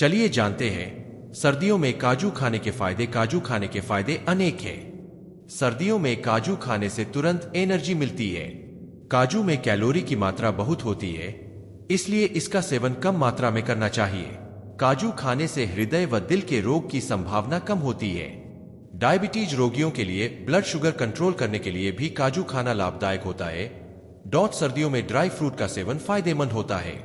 चलिए जानते हैं सर्दियों में काजू खाने के फायदे। काजू खाने के फायदे अनेक हैं। सर्दियों में काजू खाने से तुरंत एनर्जी मिलती है। काजू में कैलोरी की मात्रा बहुत होती है, इसलिए इसका सेवन कम मात्रा में करना चाहिए। काजू खाने से हृदय व दिल के रोग की संभावना कम होती है। डायबिटीज रोगियों के लिए ब्लड शुगर कंट्रोल करने के लिए भी काजू खाना लाभदायक होता है। सर्दियों में ड्राई फ्रूट का सेवन फायदेमंद होता है।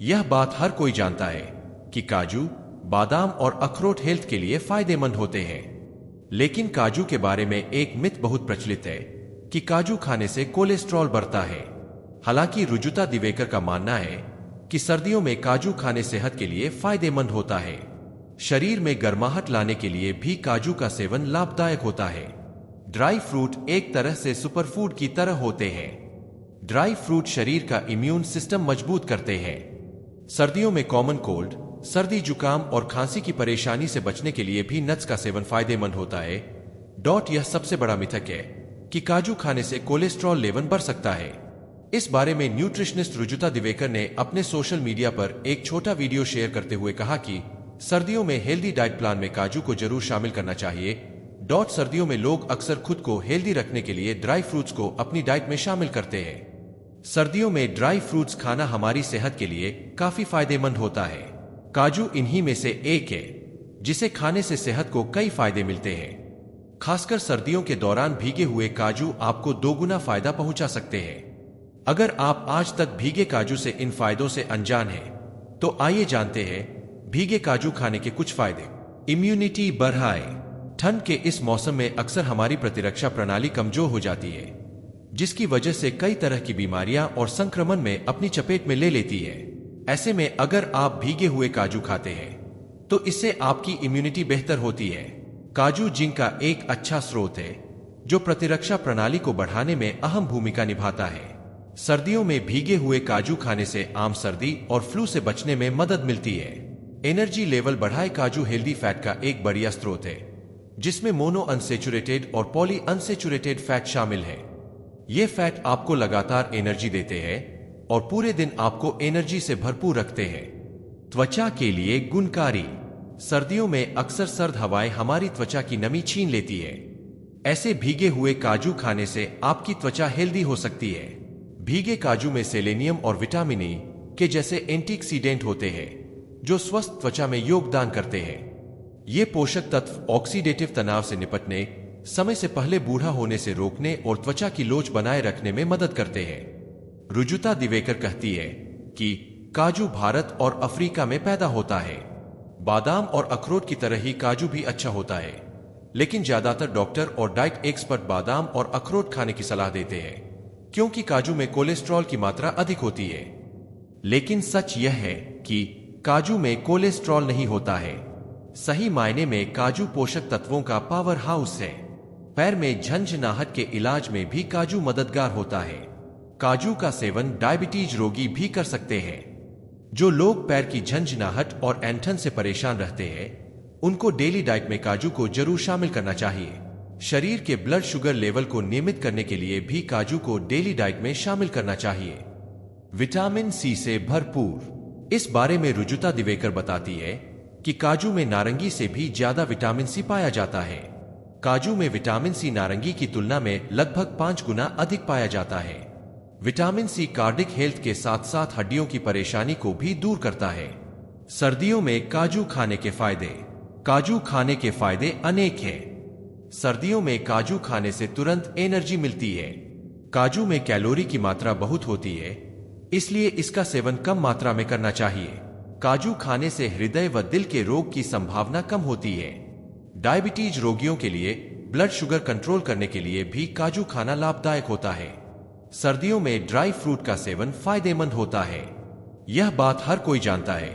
यह बात हर कोई जानता है कि काजू, बादाम और अखरोट हेल्थ के लिए फायदेमंद होते हैं। लेकिन काजू के बारे में एक मिथ बहुत प्रचलित है कि काजू खाने से कोलेस्ट्रॉल बढ़ता है। हालांकि रुजुता दिवेकर का मानना है कि सर्दियों में काजू खाने सेहत के लिए फायदेमंद होता है। शरीर में गर्माहट लाने के लिए भी काजू का सेवन लाभदायक होता है। ड्राई फ्रूट एक तरह से सुपरफूड की तरह होते हैं। ड्राई फ्रूट शरीर का इम्यून सिस्टम मजबूत करते हैं। सर्दियों में कॉमन कोल्ड, सर्दी, जुकाम और खांसी की परेशानी से बचने के लिए भी नट्स का सेवन फायदेमंद होता है। यह सबसे बड़ा मिथक है कि काजू खाने से कोलेस्ट्रॉल लेवल बढ़ सकता है। इस बारे में न्यूट्रिशनिस्ट रुजुता दिवेकर ने अपने सोशल मीडिया पर एक छोटा वीडियो शेयर करते हुए कहा कि सर्दियों में हेल्दी डाइट प्लान में काजू को जरूर शामिल करना चाहिए। सर्दियों में लोग अक्सर खुद को हेल्दी रखने के लिए ड्राई फ्रूट्स को अपनी डाइट में शामिल करते हैं। सर्दियों में ड्राई फ्रूट्स खाना हमारी सेहत के लिए काफी फायदेमंद होता है। काजू इन्हीं में से एक है जिसे खाने से सेहत को कई फायदे मिलते हैं। खासकर सर्दियों के दौरान भीगे हुए काजू आपको दोगुना फायदा पहुंचा सकते हैं। अगर आप आज तक भीगे काजू से इन फायदों से अनजान हैं, तो आइए जानते हैं भीगे काजू खाने के कुछ फायदे। इम्यूनिटी बढ़ाए। ठंड के इस मौसम में अक्सर हमारी प्रतिरक्षा प्रणाली कमजोर हो जाती है, जिसकी वजह से कई तरह की बीमारियां और संक्रमण में अपनी चपेट में ले लेती है। ऐसे में अगर आप भीगे हुए काजू खाते हैं तो इससे आपकी इम्यूनिटी बेहतर होती है। काजू जिंक का एक अच्छा स्रोत है जो प्रतिरक्षा प्रणाली को बढ़ाने में अहम भूमिका निभाता है। सर्दियों में भीगे हुए काजू खाने से आम सर्दी और फ्लू से बचने में मदद मिलती है। एनर्जी लेवल बढ़ाए। काजू हेल्दी फैट का एक बढ़िया स्रोत है जिसमें मोनो अनसेचुरेटेड और पॉली अनसेचुरेटेड फैट शामिल है। ये फैट आपको लगातार एनर्जी देते हैं और पूरे दिन आपको एनर्जी से भरपूर रखते हैं। त्वचा के लिए गुणकारी। सर्दियों में अक्सर सर्द हवाएं हमारी त्वचा की नमी छीन लेती है। ऐसे भीगे हुए काजू खाने से आपकी त्वचा हेल्दी हो सकती है। भीगे काजू में सेलेनियम और विटामिन ई के जैसे एंटीऑक्सीडेंट होते हैं जो स्वस्थ त्वचा में योगदान करते हैं। ये पोषक तत्व ऑक्सीडेटिव तनाव से निपटने, समय से पहले बूढ़ा होने से रोकने और त्वचा की लोच बनाए रखने में मदद करते हैं। रुजुता दिवेकर कहती है कि काजू भारत और अफ्रीका में पैदा होता है। बादाम और अखरोट की तरह ही काजू भी अच्छा होता है, लेकिन ज्यादातर डॉक्टर और डाइट एक्सपर्ट बादाम और अखरोट खाने की सलाह देते हैं क्योंकि काजू में कोलेस्ट्रॉल की मात्रा अधिक होती है। लेकिन सच यह है कि काजू में कोलेस्ट्रॉल नहीं होता है। सही मायने में काजू पोषक तत्वों का पावर हाउस है। पैर में झंझनाहट के इलाज में भी काजू मददगार होता है। काजू का सेवन डायबिटीज रोगी भी कर सकते हैं। जो लोग पैर की झंझनाहट और ऐंठन से परेशान रहते हैं, उनको डेली डाइट में काजू को जरूर शामिल करना चाहिए। शरीर के ब्लड शुगर लेवल को नियमित करने के लिए भी काजू को डेली डाइट में शामिल करना चाहिए। विटामिन सी से भरपूर। इस बारे में रुजुता दिवेकर बताती है कि काजू में नारंगी से भी ज्यादा विटामिन सी पाया जाता है। काजू में विटामिन सी नारंगी की तुलना में लगभग 5 गुना अधिक पाया जाता है। विटामिन सी कार्डिक हेल्थ के साथ साथ हड्डियों की परेशानी को भी दूर करता है। सर्दियों में काजू खाने के फायदे। काजू खाने के फायदे अनेक हैं। सर्दियों में काजू खाने से तुरंत एनर्जी मिलती है। काजू में कैलोरी की मात्रा बहुत होती है, इसलिए इसका सेवन कम मात्रा में करना चाहिए। काजू खाने से हृदय व दिल के रोग की संभावना कम होती है। डायबिटीज रोगियों के लिए ब्लड शुगर कंट्रोल करने के लिए भी काजू खाना लाभदायक होता है। सर्दियों में ड्राई फ्रूट का सेवन फायदेमंद होता है। यह बात हर कोई जानता है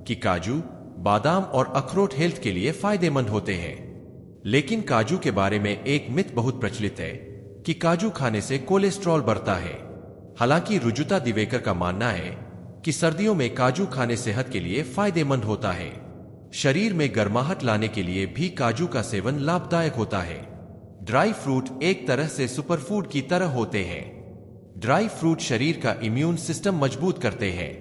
कि काजू, बादाम और अखरोट हेल्थ के लिए फायदेमंद होते हैं। लेकिन काजू के बारे में एक मिथ बहुत प्रचलित है कि काजू खाने से कोलेस्ट्रॉल बढ़ता है। हालांकि रुजुता दिवेकर का मानना है कि सर्दियों में काजू खाने सेहत के लिए फायदेमंद होता है। शरीर में गर्माहट लाने के लिए भी काजू का सेवन लाभदायक होता है। ड्राई फ्रूट एक तरह से सुपरफूड की तरह होते हैं। ड्राई फ्रूट शरीर का इम्यून सिस्टम मजबूत करते हैं।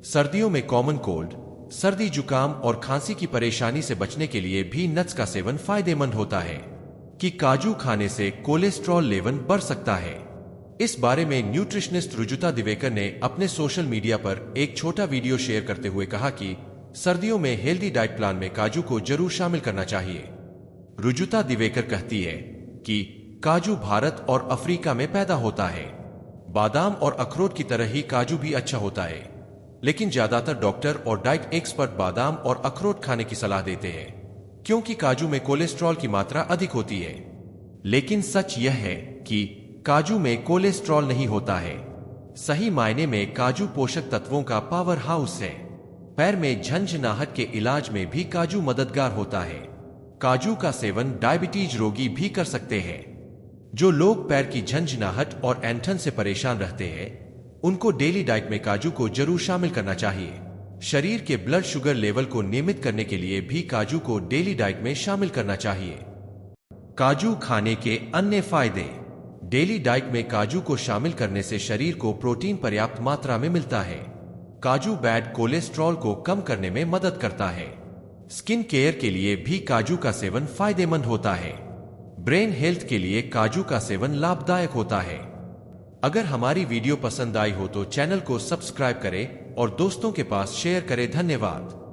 सर्दियों में कॉमन कोल्ड, सर्दी जुकाम और खांसी की परेशानी से बचने के लिए भी नट्स का सेवन फायदेमंद होता है। कि काजू खाने से कोलेस्ट्रॉल लेवल बढ़ सकता है। इस बारे में न्यूट्रिशनिस्ट रुजुता दिवेकर ने अपने सोशल मीडिया पर एक छोटा वीडियो शेयर करते हुए कहा कि सर्दियों में हेल्दी डाइट प्लान में काजू को जरूर शामिल करना चाहिए। रुजुता दिवेकर कहती है कि काजू भारत और अफ्रीका में पैदा होता है। बादाम और अखरोट की तरह ही काजू भी अच्छा होता है, लेकिन ज्यादातर डॉक्टर और डाइट एक्सपर्ट बादाम और अखरोट खाने की सलाह देते हैं क्योंकि काजू में कोलेस्ट्रॉल की मात्रा अधिक होती है। लेकिन सच यह है कि काजू में कोलेस्ट्रॉल नहीं होता है। सही मायने में काजू पोषक तत्वों का पावर हाउस है। पैर में झंझनाहट के इलाज में भी काजू मददगार होता है। काजू का सेवन डायबिटीज रोगी भी कर सकते हैं। जो लोग पैर की झंझनाहट और ऐंठन से परेशान रहते हैं, उनको डेली डाइट में काजू को जरूर शामिल करना चाहिए। शरीर के ब्लड शुगर लेवल को नियमित करने के लिए भी काजू को डेली डाइट में शामिल करना चाहिए। काजू खाने के अन्य फायदे। डेली डाइट में काजू को शामिल करने से शरीर को प्रोटीन पर्याप्त मात्रा में मिलता है। काजू बैड कोलेस्ट्रॉल को कम करने में मदद करता है। स्किन केयर के लिए भी काजू का सेवन फायदेमंद होता है। ब्रेन हेल्थ के लिए काजू का सेवन लाभदायक होता है। अगर हमारी वीडियो पसंद आई हो तो चैनल को सब्सक्राइब करें और दोस्तों के पास शेयर करें। धन्यवाद।